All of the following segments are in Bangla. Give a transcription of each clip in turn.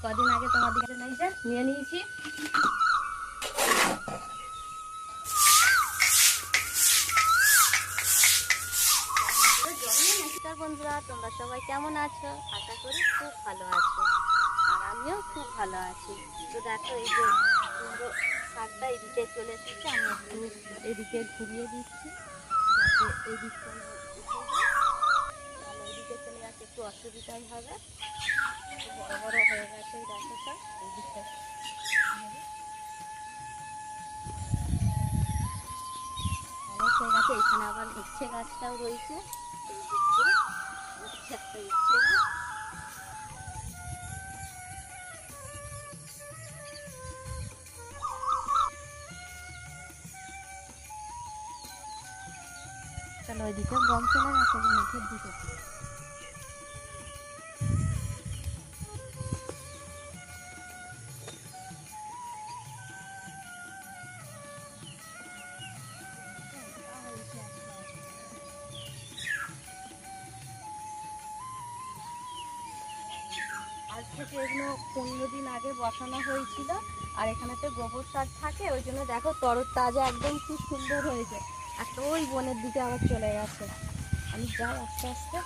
কদিন আগে তোমার দিকে নিয়ে নিয়েছি। নমস্কার বন্ধুরা, তোমরা সবাই কেমন আছো? আশা করি খুব ভালো আছো, আর আমিও খুব ভালো আছি। তো দেখো, এই যে কুমড়ো শাকটা এদিকে চলে এসেছে, আমি একটু এদিকে ঘুরিয়ে দিচ্ছি যাতে এই দিকটা উঠে যায়, তাহলে ওইদিকে চলে যাচ্ছে একটু অসুবিধাই হবে। বড় বড় হয়ে গেছে এই গাছটা, এই দিকটা অনেক হয়ে গেছে। এখানে আবার উচ্ছে গাছটাও রয়েছে, এই দিক দিয়ে উচ্ছে একটা উচ্ছে গাছ। চলো ওইদিকে গম চলে গেছে মুখের দিকে। আজ থেকে এগুলো 15 দিন আগে বসানো হয়েছিল, আর এখানেতে গোবর সার থাকে, ওই জন্য দেখো তরতাজা একদম খুব সুন্দর হয়েছে। একটা ওই বনের দিকে আবার চলে গেছে, আমি যাই আস্তে আস্তে।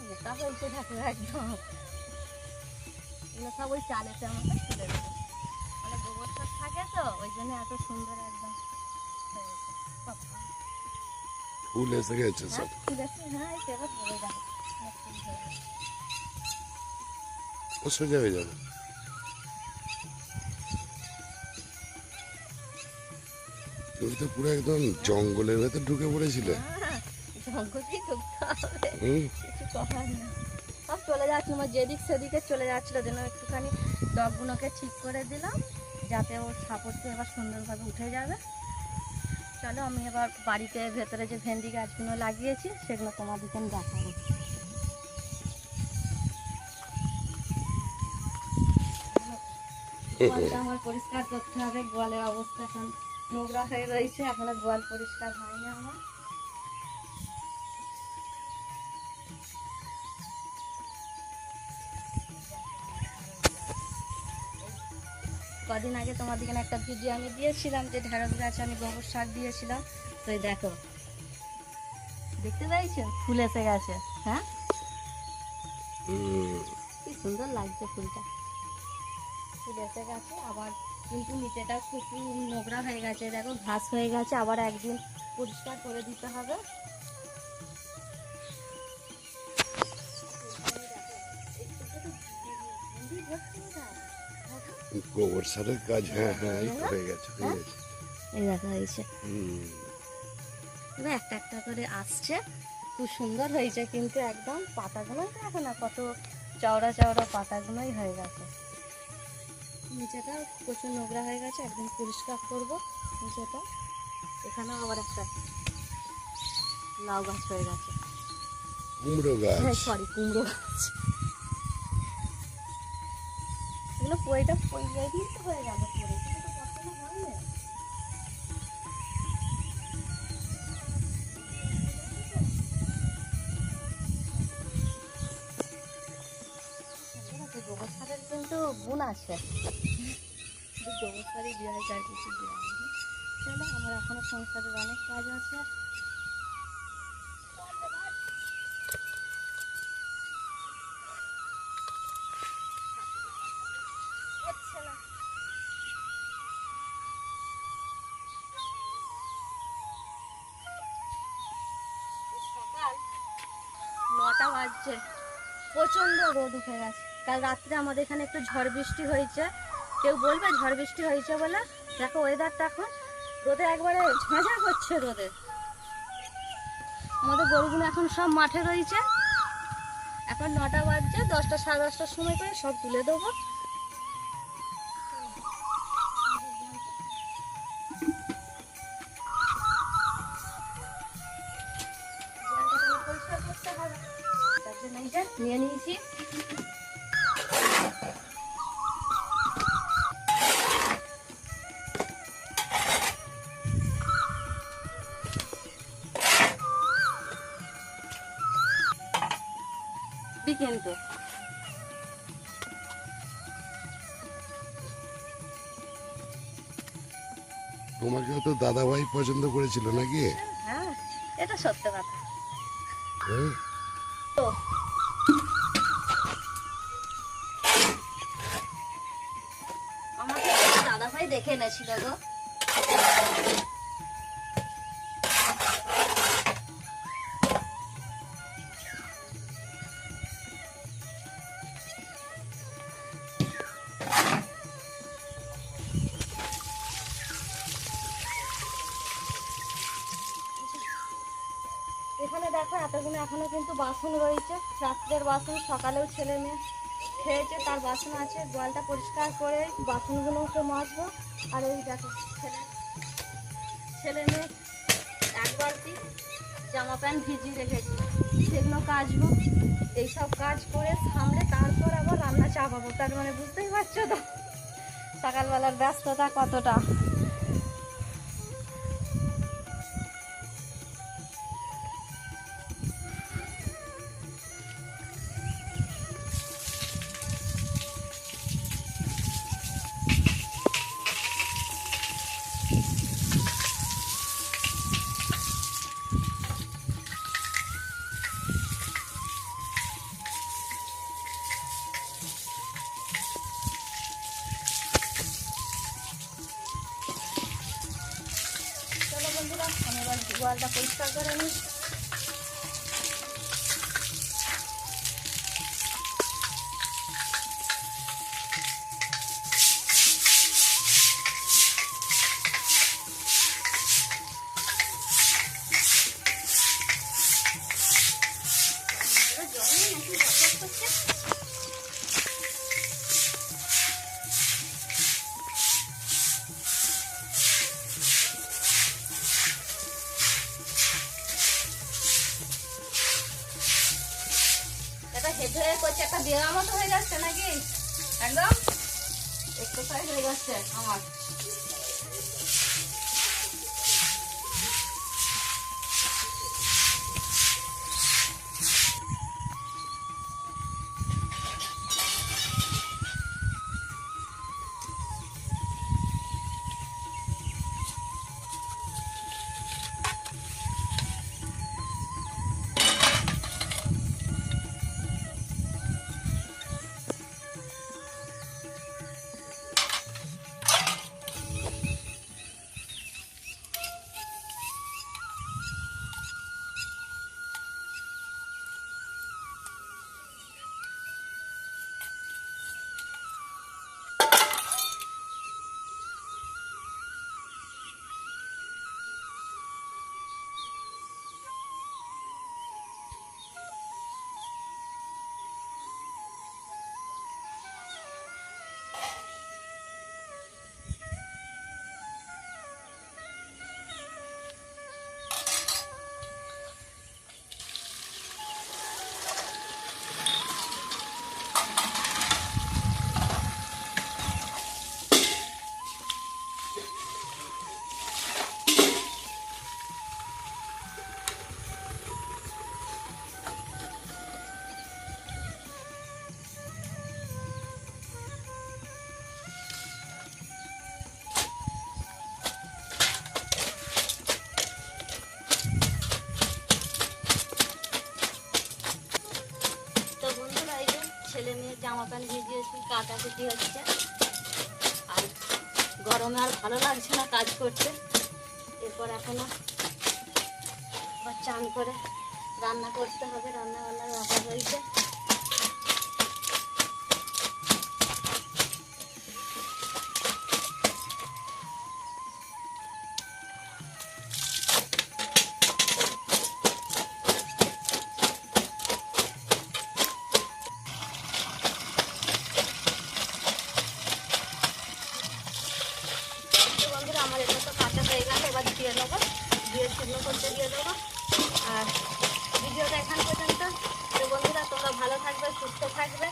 মোটা হয়েছে দেখো একদম, এগুলো সব ওই চালেতে আমাকে তুলে দেবে, মানে গোবর সার থাকে তো ওই জন্য এত সুন্দর একদম হয়েছে। ফুল এসে গেছে সব। ফুল এসে, হ্যাঁ সেটা ধরে যাবে, ও সোজা হয়ে যাবে। তুমি তো পুরো একদম জঙ্গলের ভেতর ঢুকে পড়েছিলে। জঙ্গলেই ঢুকতে হবে, হুম। কিছু করার না। সব চলে যাচ্ছিল, আমার যেদিক সেদিকে চলে যাচ্ছিলো, যেন একটুখানি ডগগুলোকে ঠিক করে দিলাম যাতে ওর সাপোর্টে এবার সুন্দরভাবে উঠে যাবে। চলো আমি এবার বাড়িতে ভেতরে যে ভেন্ডি গাছগুলো লাগিয়েছি সেগুলো তোমাদেরকে আমি দেখাবো। গোয়ালটা আমার পরিষ্কার করতে হবে, গোয়ালের অবস্থা এখন নোংরা হয়ে রয়েছে, এখনো গোয়াল পরিষ্কার হয়নি আমার। কদিন আগে তোমাদেরকে একটা ভিডিও আমি দিয়েছিলাম যে ঢেঁড়স গাছে আমি গোবর সার দিয়েছিলাম, তো এই দেখো দেখতে পাইছো ফুল এসে গেছে। হ্যাঁ, কি সুন্দর লাগছে ফুলটা, ফুল এসে গেছে আবার, কিন্তু নিচেটা খুব নোংরা হয়ে গেছে, দেখো ঘাস হয়ে গেছে, আবার একদিন পরিষ্কার করে দিতে হবে। গোবর সারের কাজ, হ্যাঁ হ্যাঁ হয়ে গেছে হয়ে গেছে। এই দেখা হয়েছে, এবার একটা একটা করে আসছে, খুব সুন্দর হয়েছে, কিন্তু একদম পাতাগুলোই দেখো না কত চওড়া চওড়া পাতাগুলোই হয়ে গেছে। নিচেটা প্রচুর নোংরা হয়ে গেছে, একদম পরিষ্কার করবো নিচেটা। এখানেও আবার একটা লাউ গাছ হয়ে গেছে, কুমড়ো গাছ, হ্যাঁ সরি কুমড়ো গাছ। এগুলো পইটা পইয়ে দিয়ে তো হয়ে গেল, পরে কিন্তু কখনো হয় না। গোবর সারের কিন্তু গুণ আছে, গোবর সারই দেওয়া হয়, আর কিছু দেওয়া হয়নি। চলো আমার এখনো সংসারের অনেক কাজ আছে। সকাল 9টা বাজছে, প্রচণ্ড রোদ উঠে গেছে। কাল রাত্রে আমাদের এখানে একটু ঝড় বৃষ্টি হয়েছে, কেউ বলবে ঝড় বৃষ্টি হয়েছে বলে? দেখো ওয়েদারটা এখন রোদে একবারে ঝাঁঝা করছে রোদে। আমাদের গরুগুলো এখন সব মাঠে রয়েছে, এখন 9টা বাজছে, 10টা সাড়ে 10টার সময় করে সব তুলে দেবো। পরিষ্কার করতে হবে, তার জন্য এই যে নিয়ে নিয়েছি। কিন্তু। তোমাকেও তো দাদাভাই পছন্দ করেছিল নাকি? হ্যাঁ, এটা সত্য কথা। হ্যাঁ? তো আমাকে দাদাভাই দেখে এনেছিল গো। এখানে দেখো এতগুলো এখনো কিন্তু বাসন রয়েছে, রাত্রের বাসন। সকালেও ছেলে মেয়ে খেয়েছে, তার বাসন আছে। গোয়ালটা পরিষ্কার করে বাসনগুলোকে মাজবো। আর এই দেখো ছেলে মেয়ে এক বালতি জামা প্যান্ট ভিজিয়ে রেখেছি, সেগুলো কাচবো। এইসব কাজ করে সামলে তারপর আবার রান্না চাপাবো। তার মানে বুঝতেই পারছো তো সকালবেলার ব্যস্ততা কতটা। চলো বন্ধুরা, আমি এবার গোয়ালটা পরিষ্কার করে নিই। এটা হেঁটে করছে, একটা বিয়ের মতো হয়ে যাচ্ছে নাকি? একদম এক্সারসাইজ হয়ে যাচ্ছে আমার। ছেলে মেয়ের জামা প্যান্ট ভিজিয়েছি, কাচাকুচি হচ্ছে। আর গরমে আর ভালো লাগছে না কাজ করতে। এরপর এখনো আবার চান করে রান্না করতে হবে, রান্না বান্নার ব্যাপার রয়েছে। আমার এটা তো কাঁচা হয়ে গেল, এবার দিয়ে নেবো, দিয়ে শুকনো করতে দিয়ে দেবো। আর ভিডিওটা এখান পর্যন্ত। তো বন্ধুরা, তোমরা ভালো থাকবে, সুস্থ থাকবে।